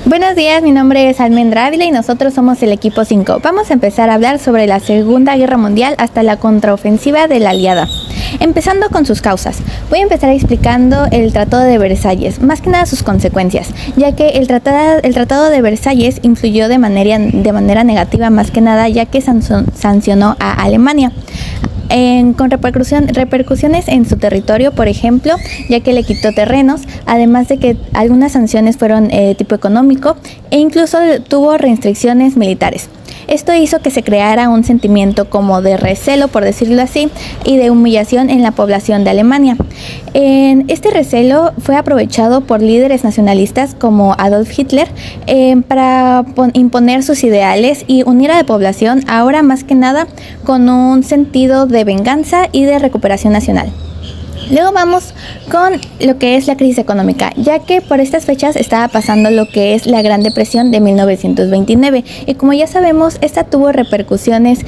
Buenos días, mi nombre es Almendra Ávila y nosotros somos el equipo 5. Vamos a empezar a hablar sobre la Segunda Guerra Mundial hasta la contraofensiva de la Aliada. Empezando con sus causas, voy a empezar explicando el Tratado de Versalles, más que nada sus consecuencias, ya que el Tratado de Versalles influyó de manera negativa más que nada, ya que sancionó a Alemania. Con repercusiones en su territorio, por ejemplo, ya que le quitó terrenos, además de que algunas sanciones fueron tipo económico e incluso tuvo restricciones militares. Esto hizo que se creara un sentimiento como de recelo, por decirlo así, y de humillación en la población de Alemania. Este recelo fue aprovechado por líderes nacionalistas como Adolf Hitler para imponer sus ideales y unir a la población, ahora más que nada con un sentido de venganza y de recuperación nacional. Luego vamos con lo que es la crisis económica, ya que por estas fechas estaba pasando lo que es la Gran Depresión de 1929 y como ya sabemos, esta tuvo repercusiones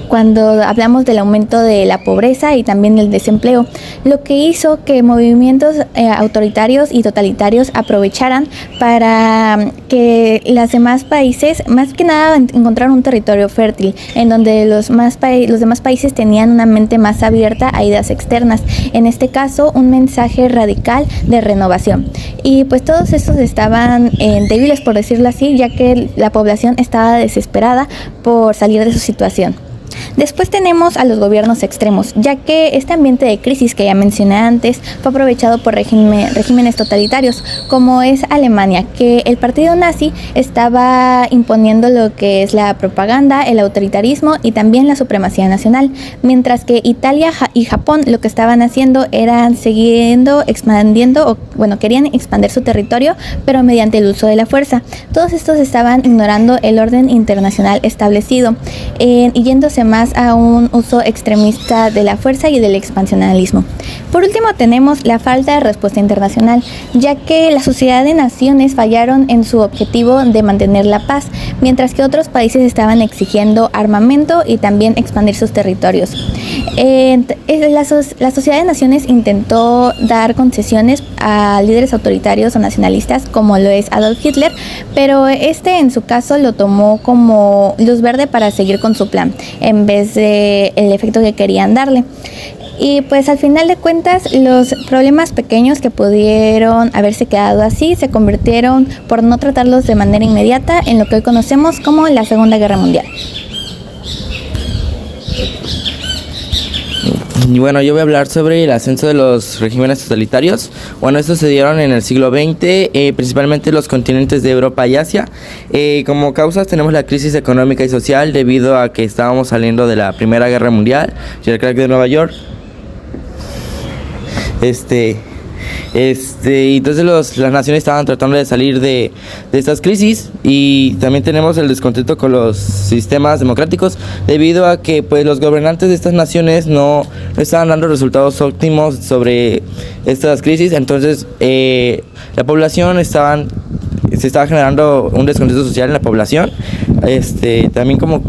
cuando hablamos del aumento de la pobreza y también del desempleo, lo que hizo que movimientos autoritarios y totalitarios aprovecharan para que los demás países, más que nada, encontraran un territorio fértil en donde los demás países tenían una mente más abierta a ideas externas. En este caso, un mensaje radical de renovación. Y pues todos estos estaban débiles, por decirlo así, ya que la población estaba desesperada por salir de su situación. Después tenemos a los gobiernos extremos, ya que este ambiente de crisis que ya mencioné antes fue aprovechado por regímenes totalitarios, como es Alemania, que el partido nazi estaba imponiendo lo que es la propaganda, el autoritarismo y también la supremacía nacional, mientras que Italia y Japón lo que estaban haciendo eran querían expandir su territorio, pero mediante el uso de la fuerza. Todos estos estaban ignorando el orden internacional establecido y yéndose más a un uso extremista de la fuerza y del expansionalismo. Por último tenemos la falta de respuesta internacional, ya que la Sociedad de Naciones fallaron en su objetivo de mantener la paz, mientras que otros países estaban exigiendo armamento y también expandir sus territorios. La Sociedad de Naciones intentó dar concesiones a líderes autoritarios o nacionalistas como lo es Adolf Hitler, pero en su caso lo tomó como luz verde para seguir con su plan en vez de el efecto que querían darle. Y pues al final de cuentas los problemas pequeños que pudieron haberse quedado así se convirtieron, por no tratarlos de manera inmediata, en lo que hoy conocemos como la Segunda Guerra Mundial. Y bueno, yo voy a hablar sobre el ascenso de los regímenes totalitarios. Bueno, estos se dieron en el siglo XX, principalmente en los continentes de Europa y Asia. Como causas tenemos la crisis económica y social debido a que estábamos saliendo de la Primera Guerra Mundial y el crack de Nueva York. Entonces las naciones estaban tratando de salir de estas crisis, y también tenemos el descontento con los sistemas democráticos debido a que pues los gobernantes de estas naciones no estaban dando resultados óptimos sobre estas crisis. Entonces la población se estaba generando un descontento social en la población. También como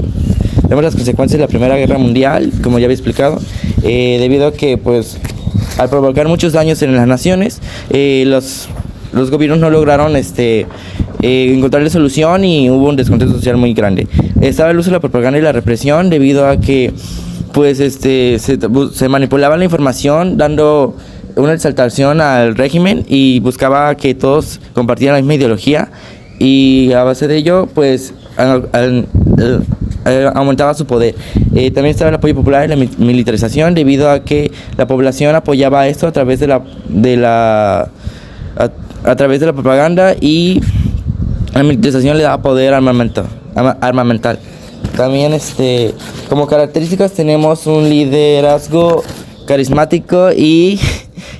vemos las consecuencias de la Primera Guerra Mundial, como ya había explicado, debido a que pues al provocar muchos daños en las naciones, los gobiernos no lograron encontrarle solución y hubo un descontento social muy grande. Estaba el uso de la propaganda y la represión debido a que pues se manipulaba la información dando una exaltación al régimen y buscaba que todos compartieran la misma ideología, y a base de ello pues aumentaba su poder. También estaba el apoyo popular y la militarización debido a que la población apoyaba esto a través de la propaganda, y la militarización le daba poder armamental. También como características tenemos un liderazgo carismático y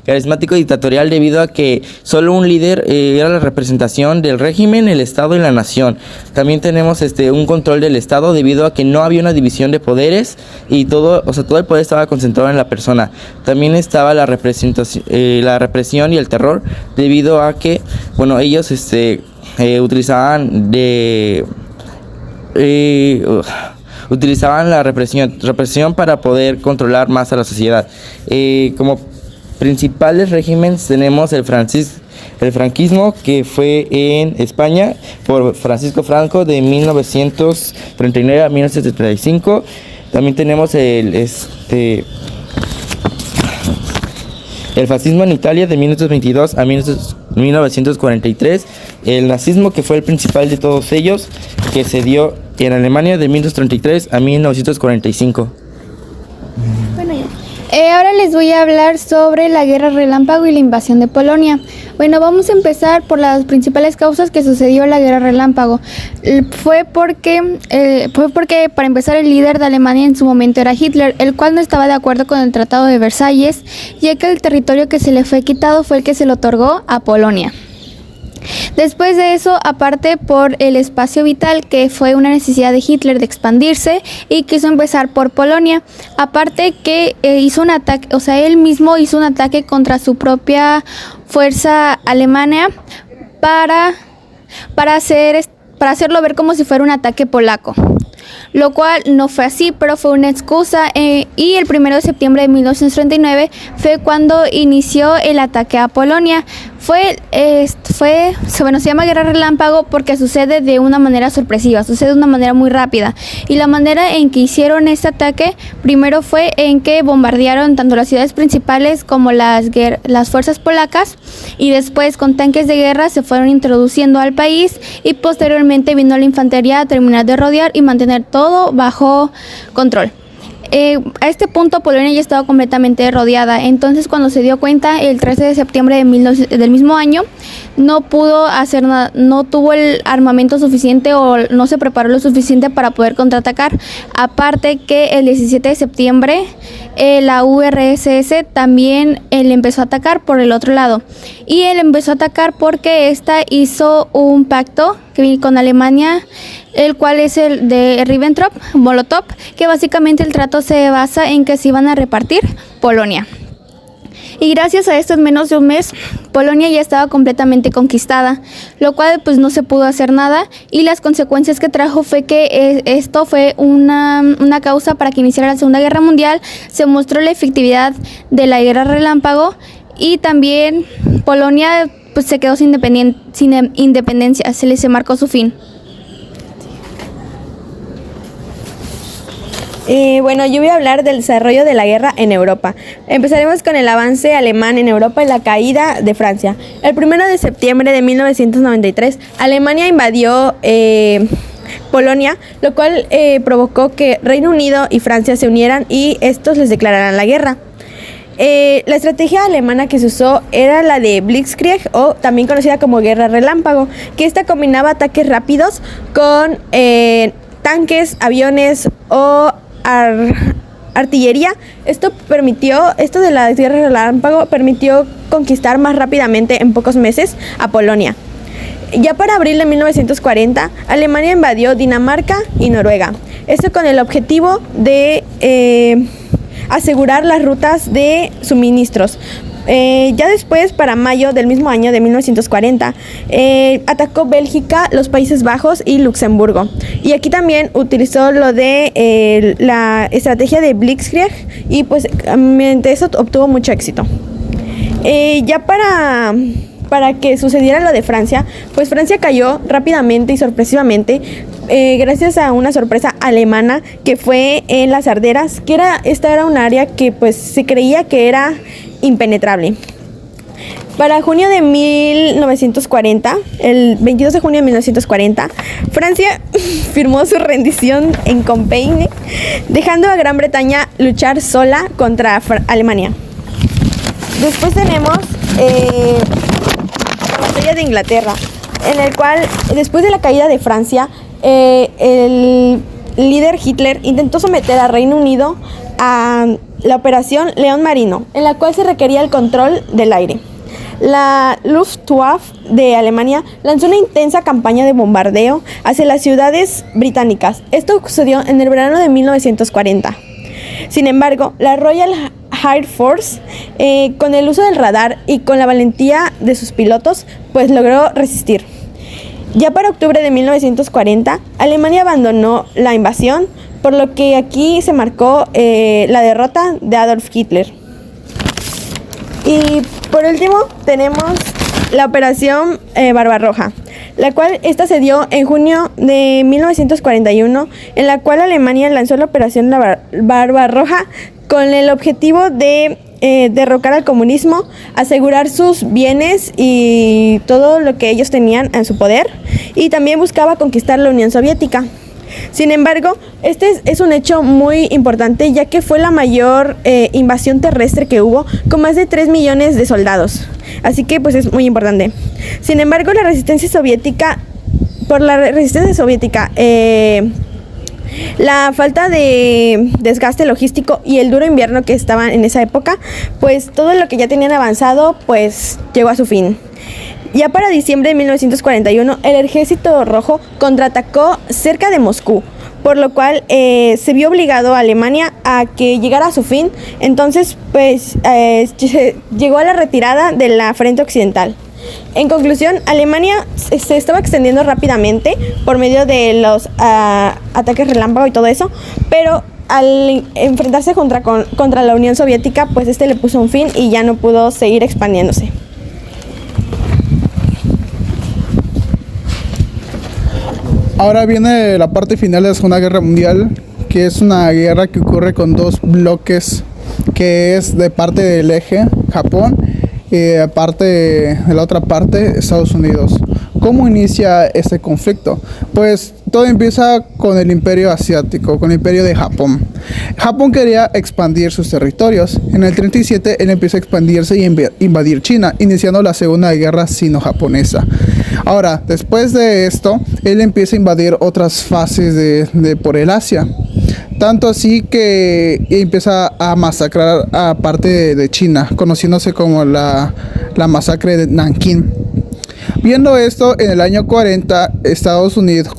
dictatorial debido a que solo un líder era la representación del régimen, el Estado y la nación. También tenemos un control del Estado debido a que no había una división de poderes y todo el poder estaba concentrado en la persona. También estaba la represión y el terror debido a que ellos utilizaban la represión para poder controlar más a la sociedad. principales regímenes tenemos el franquismo, que fue en España por Francisco Franco de 1939 a 1975. También tenemos el fascismo en Italia de 1922 a 1943. El nazismo, que fue el principal de todos ellos, que se dio en Alemania de 1933 a 1945. Ahora les voy a hablar sobre la Guerra Relámpago y la invasión de Polonia. Bueno, vamos a empezar por las principales causas que sucedió la Guerra Relámpago. Fue porque, para empezar, el líder de Alemania en su momento era Hitler, el cual no estaba de acuerdo con el Tratado de Versalles, ya que el territorio que se le fue quitado fue el que se le otorgó a Polonia. Después de eso, aparte por el espacio vital, que fue una necesidad de Hitler de expandirse y quiso empezar por Polonia, aparte que hizo un ataque, o sea, él mismo hizo un ataque contra su propia fuerza alemana para hacerlo ver como si fuera un ataque polaco, lo cual no fue así, pero fue una excusa, y el 1 de septiembre de 1939 fue cuando inició el ataque a Polonia. Se llama Guerra Relámpago porque sucede de una manera sorpresiva, sucede de una manera muy rápida, y la manera en que hicieron este ataque primero fue en que bombardearon tanto las ciudades principales como las fuerzas polacas, y después con tanques de guerra se fueron introduciendo al país, y posteriormente vino la infantería a terminar de rodear y mantener todo bajo control. A este punto Polonia ya estaba completamente rodeada, entonces cuando se dio cuenta el 13 de septiembre del mismo año, no pudo hacer nada, no tuvo el armamento suficiente o no se preparó lo suficiente para poder contraatacar. Aparte que el 17 de septiembre la URSS también le empezó a atacar por el otro lado, y él empezó a atacar porque esta hizo un pacto con Alemania, el cual es el de Ribbentrop-Molotov, que básicamente el trato se basa en que se iban a repartir Polonia. Y gracias a esto, en menos de un mes, Polonia ya estaba completamente conquistada, lo cual pues no se pudo hacer nada, y las consecuencias que trajo fue que esto fue una causa para que iniciara la Segunda Guerra Mundial. Se mostró la efectividad de la Guerra Relámpago, y también Polonia pues se quedó sin independencia, se marcó su fin. Bueno, yo voy a hablar del desarrollo de la guerra en Europa. Empezaremos con el avance alemán en Europa y la caída de Francia. El 1 de septiembre de 1993, Alemania invadió Polonia, lo cual provocó que Reino Unido y Francia se unieran y estos les declararan la guerra. La estrategia alemana que se usó era la de Blitzkrieg, o también conocida como Guerra Relámpago, que esta combinaba ataques rápidos con tanques, aviones o artillería. Esto de la Guerra Relámpago permitió conquistar más rápidamente en pocos meses a Polonia. Ya para abril de 1940, Alemania invadió Dinamarca y Noruega. Esto con el objetivo de asegurar las rutas de suministros. Ya después, para mayo del mismo año de 1940, atacó Bélgica, los Países Bajos y Luxemburgo. Y aquí también utilizó lo de la estrategia de Blitzkrieg, y pues mediante eso obtuvo mucho éxito. Ya para que sucediera lo de Francia, pues Francia cayó rápidamente y sorpresivamente, gracias a una sorpresa alemana que fue en las Arderas, que esta era un área que pues se creía que era impenetrable. Para junio de 1940, el 22 de junio de 1940, Francia firmó su rendición en Compiègne, dejando a Gran Bretaña luchar sola contra Alemania. Después tenemos la batalla de Inglaterra, en el cual, después de la caída de Francia, el líder Hitler intentó someter a Reino Unido a la operación León Marino, en la cual se requería el control del aire. La Luftwaffe de Alemania lanzó una intensa campaña de bombardeo hacia las ciudades británicas. Esto sucedió en el verano de 1940. Sin embargo, la Royal Air Force, con el uso del radar y con la valentía de sus pilotos, pues logró resistir. Ya para octubre de 1940, Alemania abandonó la invasión, por lo que aquí se marcó la derrota de Adolf Hitler. Y por último tenemos la Operación Barbarroja, la cual esta se dio en junio de 1941, en la cual Alemania lanzó la Operación Barbarroja con el objetivo de derrocar al comunismo, asegurar sus bienes y todo lo que ellos tenían en su poder, y también buscaba conquistar la Unión Soviética. Sin embargo, este es un hecho muy importante, ya que fue la mayor invasión terrestre que hubo, con más de 3 millones de soldados. Así que pues es muy importante. Sin embargo, la resistencia soviética, la falta de desgaste logístico y el duro invierno que estaban en esa época, pues todo lo que ya tenían avanzado pues llegó a su fin. Ya para diciembre de 1941, el Ejército Rojo contraatacó cerca de Moscú, por lo cual se vio obligado a Alemania a que llegara a su fin. Entonces, pues llegó a la retirada de la frente occidental. En conclusión, Alemania se estaba extendiendo rápidamente por medio de los ataques relámpago y todo eso, pero al enfrentarse contra la Unión Soviética, pues este le puso un fin y ya no pudo seguir expandiéndose. Ahora viene la parte final de la Segunda Guerra Mundial, que es una guerra que ocurre con dos bloques, que es de parte del eje, Japón, y de la otra parte, Estados Unidos. ¿Cómo inicia este conflicto? Pues todo empieza con el Imperio Asiático, con el Imperio de Japón. Japón quería expandir sus territorios. En el 37 él empieza a expandirse y invadir China, iniciando la Segunda Guerra Sino-Japonesa. Ahora, después de esto, él empieza a invadir otras fases por el Asia. Tanto así que empieza a masacrar a parte de China, conociéndose como la masacre de Nankín. Viendo esto, en el año 40, Estados Unidos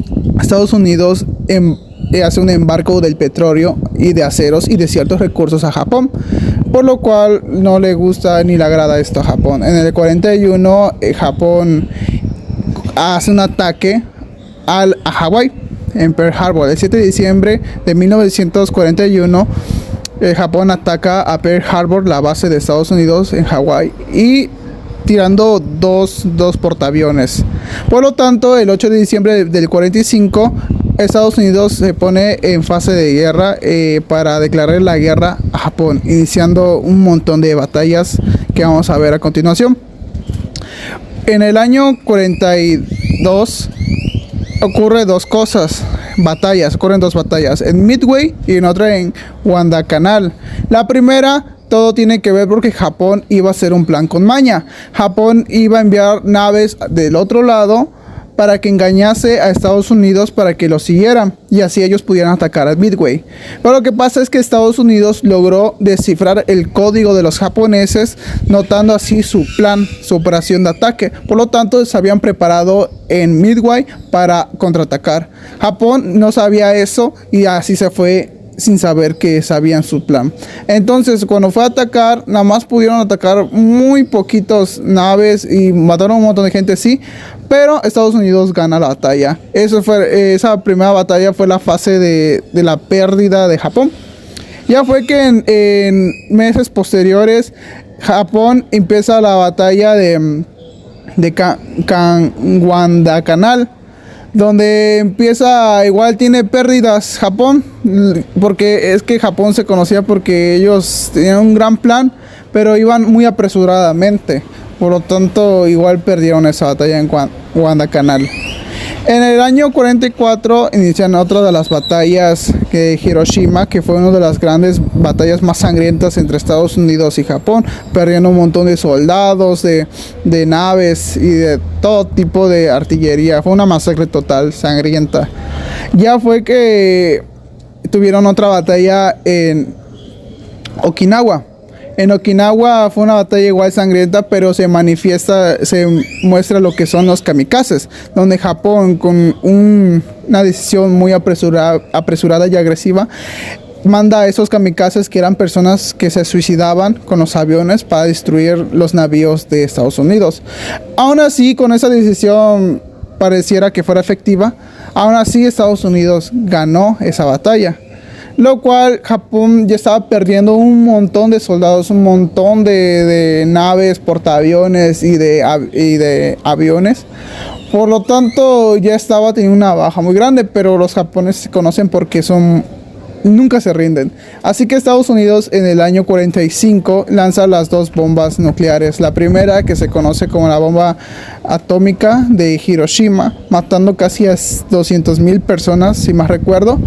hace un embargo del petróleo y de aceros y de ciertos recursos a Japón, por lo cual no le gusta ni le agrada esto a Japón. En el 41, Japón hace un ataque a Hawái, en Pearl Harbor. El 7 de diciembre de 1941, Japón ataca a Pearl Harbor, la base de Estados Unidos en Hawái, y tirando dos portaaviones. Por lo tanto, el 8 de diciembre del 45, Estados Unidos se pone en fase de guerra para declarar la guerra a Japón, iniciando un montón de batallas que vamos a ver a continuación. En el año 42 ocurren dos batallas, en Midway y en otra en Guadalcanal. La primera, todo tiene que ver porque Japón iba a hacer un plan con maña. Japón iba a enviar naves del otro lado para que engañase a Estados Unidos para que lo siguieran y así ellos pudieran atacar a Midway. Pero lo que pasa es que Estados Unidos logró descifrar el código de los japoneses, notando así su plan, su operación de ataque. Por lo tanto, se habían preparado en Midway para contraatacar. Japón no sabía eso y así se fue sin saber que sabían su plan. Entonces, cuando fue a atacar, nada más pudieron atacar muy poquitos naves y mataron a un montón de gente, sí, pero Estados Unidos gana la batalla. Esa primera batalla fue la fase de la pérdida de Japón. Ya fue que en meses posteriores, Japón empieza la batalla de Guadalcanal, donde empieza, igual tiene pérdidas Japón, porque es que Japón se conocía porque ellos tenían un gran plan, pero iban muy apresuradamente, por lo tanto igual perdieron esa batalla en Guadalcanal. En el año 44 inician otra de las batallas de Hiroshima, que fue una de las grandes batallas más sangrientas entre Estados Unidos y Japón, perdiendo un montón de soldados, de naves y de todo tipo de artillería. Fue una masacre total, sangrienta. Ya fue que tuvieron otra batalla en Okinawa. En Okinawa fue una batalla igual sangrienta, pero se muestra lo que son los kamikazes, donde Japón, con una decisión muy apresurada y agresiva, manda a esos kamikazes, que eran personas que se suicidaban con los aviones para destruir los navíos de Estados Unidos. Aún así, con esa decisión pareciera que fuera efectiva, aún así Estados Unidos ganó esa batalla. lo cual Japón ya estaba perdiendo un montón de soldados, un montón de naves, portaaviones y de aviones. Por lo tanto, ya estaba teniendo una baja muy grande, pero los japoneses se conocen porque nunca se rinden. Así que Estados Unidos en el año 45 lanza las dos bombas nucleares. La primera, que se conoce como la bomba atómica de Hiroshima, matando casi a 200,000 personas, si más recuerdo.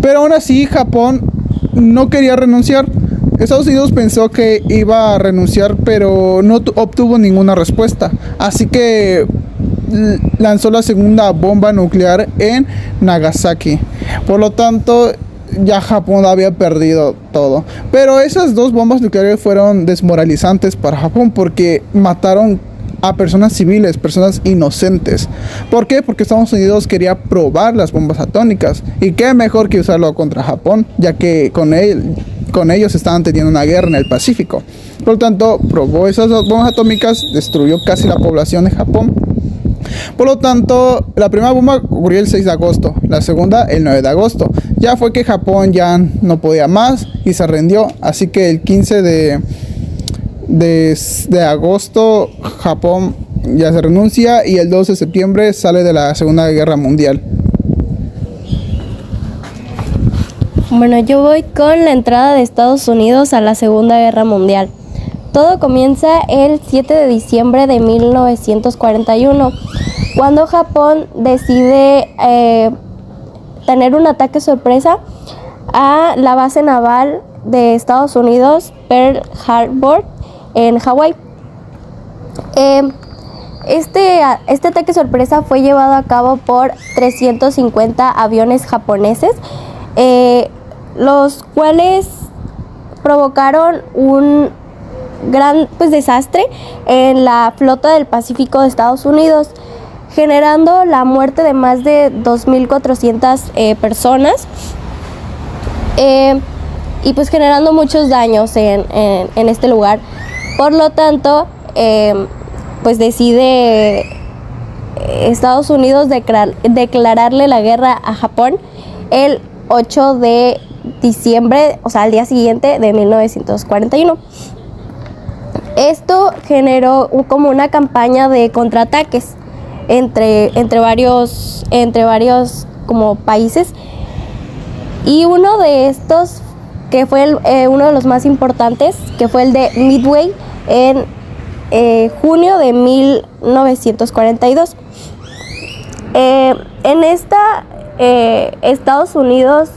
Pero aún así, Japón no quería renunciar. Estados Unidos pensó que iba a renunciar, pero no obtuvo ninguna respuesta. Así que lanzó la segunda bomba nuclear en Nagasaki. Por lo tanto, ya Japón había perdido todo. Pero esas dos bombas nucleares fueron desmoralizantes para Japón porque mataron a personas civiles, personas inocentes. ¿Por qué? Porque Estados Unidos quería probar las bombas atómicas. Y qué mejor que usarlo contra Japón, ya que con ellos estaban teniendo una guerra en el Pacífico. Por lo tanto, probó esas dos bombas atómicas, destruyó casi la población de Japón. Por lo tanto, la primera bomba ocurrió el 6 de agosto, la segunda el 9 de agosto. Ya fue que Japón ya no podía más y se rindió, así que el 15 de agosto Japón ya se renuncia y el 12 de septiembre sale de la Segunda Guerra Mundial. Bueno, yo voy con la entrada de Estados Unidos a la Segunda Guerra Mundial. Todo comienza el 7 de diciembre de 1941, cuando Japón decide tener un ataque sorpresa a la base naval de Estados Unidos, Pearl Harbor, en Hawái. Este ataque sorpresa fue llevado a cabo por 350 aviones japoneses, los cuales provocaron un gran desastre en la flota del Pacífico de Estados Unidos, generando la muerte de más de 2.400 personas y pues generando muchos daños en este lugar. Por lo tanto, pues decide Estados Unidos declararle la guerra a Japón el 8 de diciembre, o sea, al día siguiente de 1941. Esto generó como una campaña de contraataques entre varios como países, y uno de estos, que fue uno de los más importantes, que fue el de Midway en junio de 1942. En esta Estados Unidos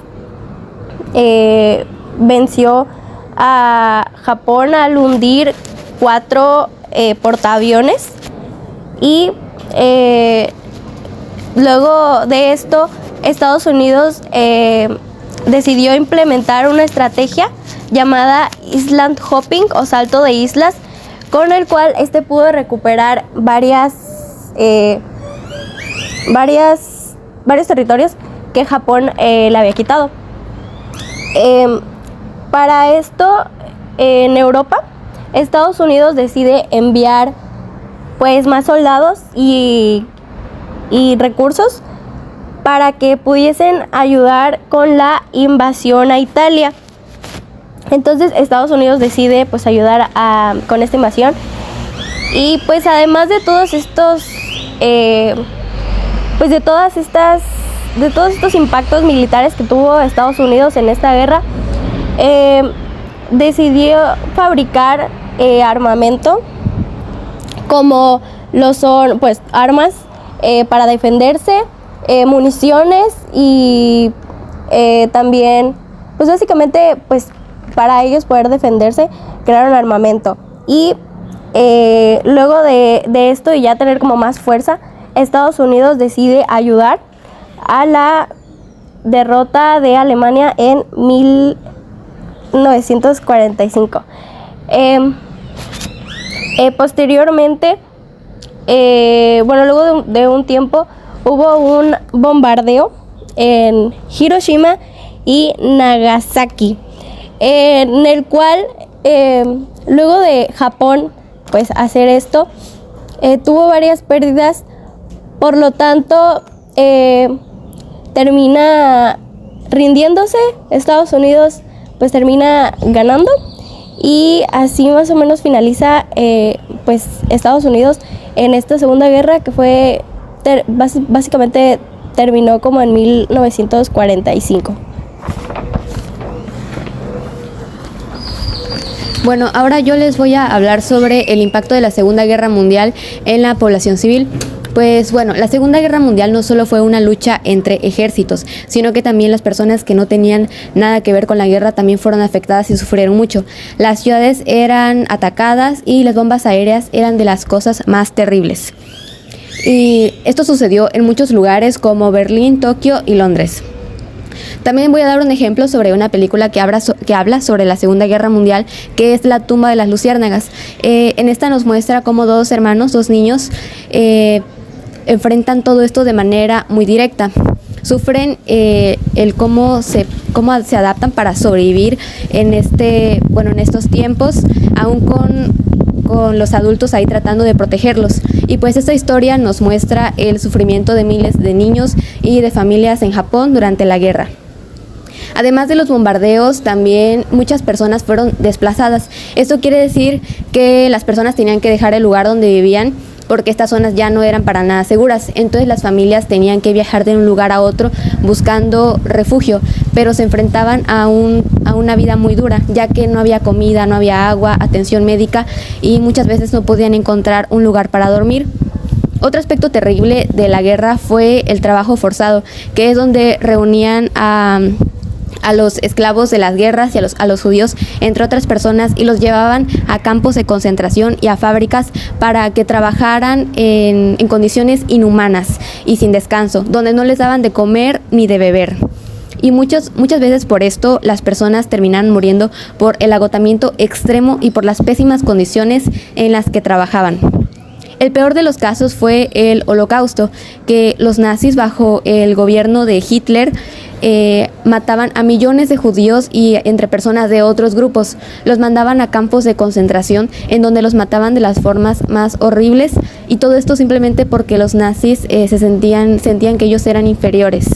venció a Japón al hundir 4 portaaviones, y luego de esto Estados Unidos decidió implementar una estrategia llamada Island Hopping o salto de islas, con el cual pudo recuperar varios territorios que Japón le había quitado. Para esto, en Europa, Estados Unidos decide enviar pues más soldados y recursos para que pudiesen ayudar con la invasión a Italia. Entonces Estados Unidos decide pues ayudar con esta invasión, y pues además de todos estos de todos estos impactos militares que tuvo Estados Unidos en esta guerra, decidió fabricar armamento, como lo son pues armas para defenderse, municiones, y también pues básicamente pues para ellos poder defenderse crearon armamento. Y luego de esto, y ya tener como más fuerza, Estados Unidos decide ayudar a la derrota de Alemania en 1945. Posteriormente, luego de un tiempo, hubo un bombardeo en Hiroshima y Nagasaki, en el cual luego de Japón pues hacer esto, tuvo varias pérdidas. Por lo tanto, termina rindiéndose, Estados Unidos pues termina ganando y así más o menos finaliza pues Estados Unidos en esta Segunda Guerra que fue básicamente terminó como en 1945. Bueno, ahora yo les voy a hablar sobre el impacto de la Segunda Guerra Mundial en la población civil. Pues bueno, la Segunda Guerra Mundial no solo fue una lucha entre ejércitos, sino que también las personas que no tenían nada que ver con la guerra también fueron afectadas y sufrieron mucho. Las ciudades eran atacadas y las bombas aéreas eran de las cosas más terribles. Y esto sucedió en muchos lugares como Berlín, Tokio y Londres. También voy a dar un ejemplo sobre una película que habla sobre la Segunda Guerra Mundial, que es La tumba de las luciérnagas. En esta nos muestra cómo dos hermanos, dos niños, enfrentan todo esto de manera muy directa. Sufren el cómo se adaptan para sobrevivir en estos tiempos, aún con los adultos ahí tratando de protegerlos. Y pues esta historia nos muestra el sufrimiento de miles de niños y de familias en Japón durante la guerra. Además de los bombardeos, también muchas personas fueron desplazadas. Esto quiere decir que las personas tenían que dejar el lugar donde vivían porque estas zonas ya no eran para nada seguras. Entonces las familias tenían que viajar de un lugar a otro buscando refugio, pero se enfrentaban a una vida muy dura, ya que no había comida, no había agua, atención médica y muchas veces no podían encontrar un lugar para dormir. Otro aspecto terrible de la guerra fue el trabajo forzado, que es donde reunían a los esclavos de las guerras y a los judíos, entre otras personas, y los llevaban a campos de concentración y a fábricas para que trabajaran en condiciones inhumanas y sin descanso, donde no les daban de comer ni de beber. Y muchas veces por esto las personas terminan muriendo por el agotamiento extremo y por las pésimas condiciones en las que trabajaban. El peor de los casos fue el Holocausto, que los nazis bajo el gobierno de Hitler mataban a millones de judíos y entre personas de otros grupos. Los mandaban a campos de concentración en donde los mataban de las formas más horribles, y todo esto simplemente porque los nazis sentían que ellos eran inferiores.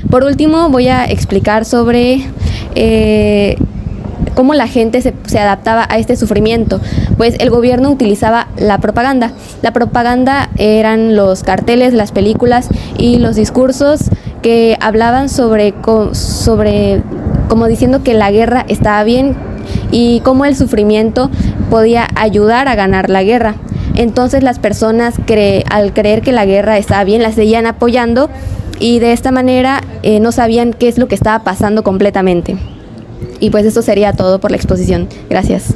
Por último, voy a explicar sobre cómo la gente se adaptaba a este sufrimiento. Pues el gobierno utilizaba la propaganda. La propaganda eran los carteles, las películas y los discursos que hablaban sobre como diciendo que la guerra estaba bien y cómo el sufrimiento podía ayudar a ganar la guerra. Entonces las personas al creer que la guerra estaba bien, la seguían apoyando, y de esta manera no sabían qué es lo que estaba pasando completamente. Y pues esto sería todo por la exposición. Gracias.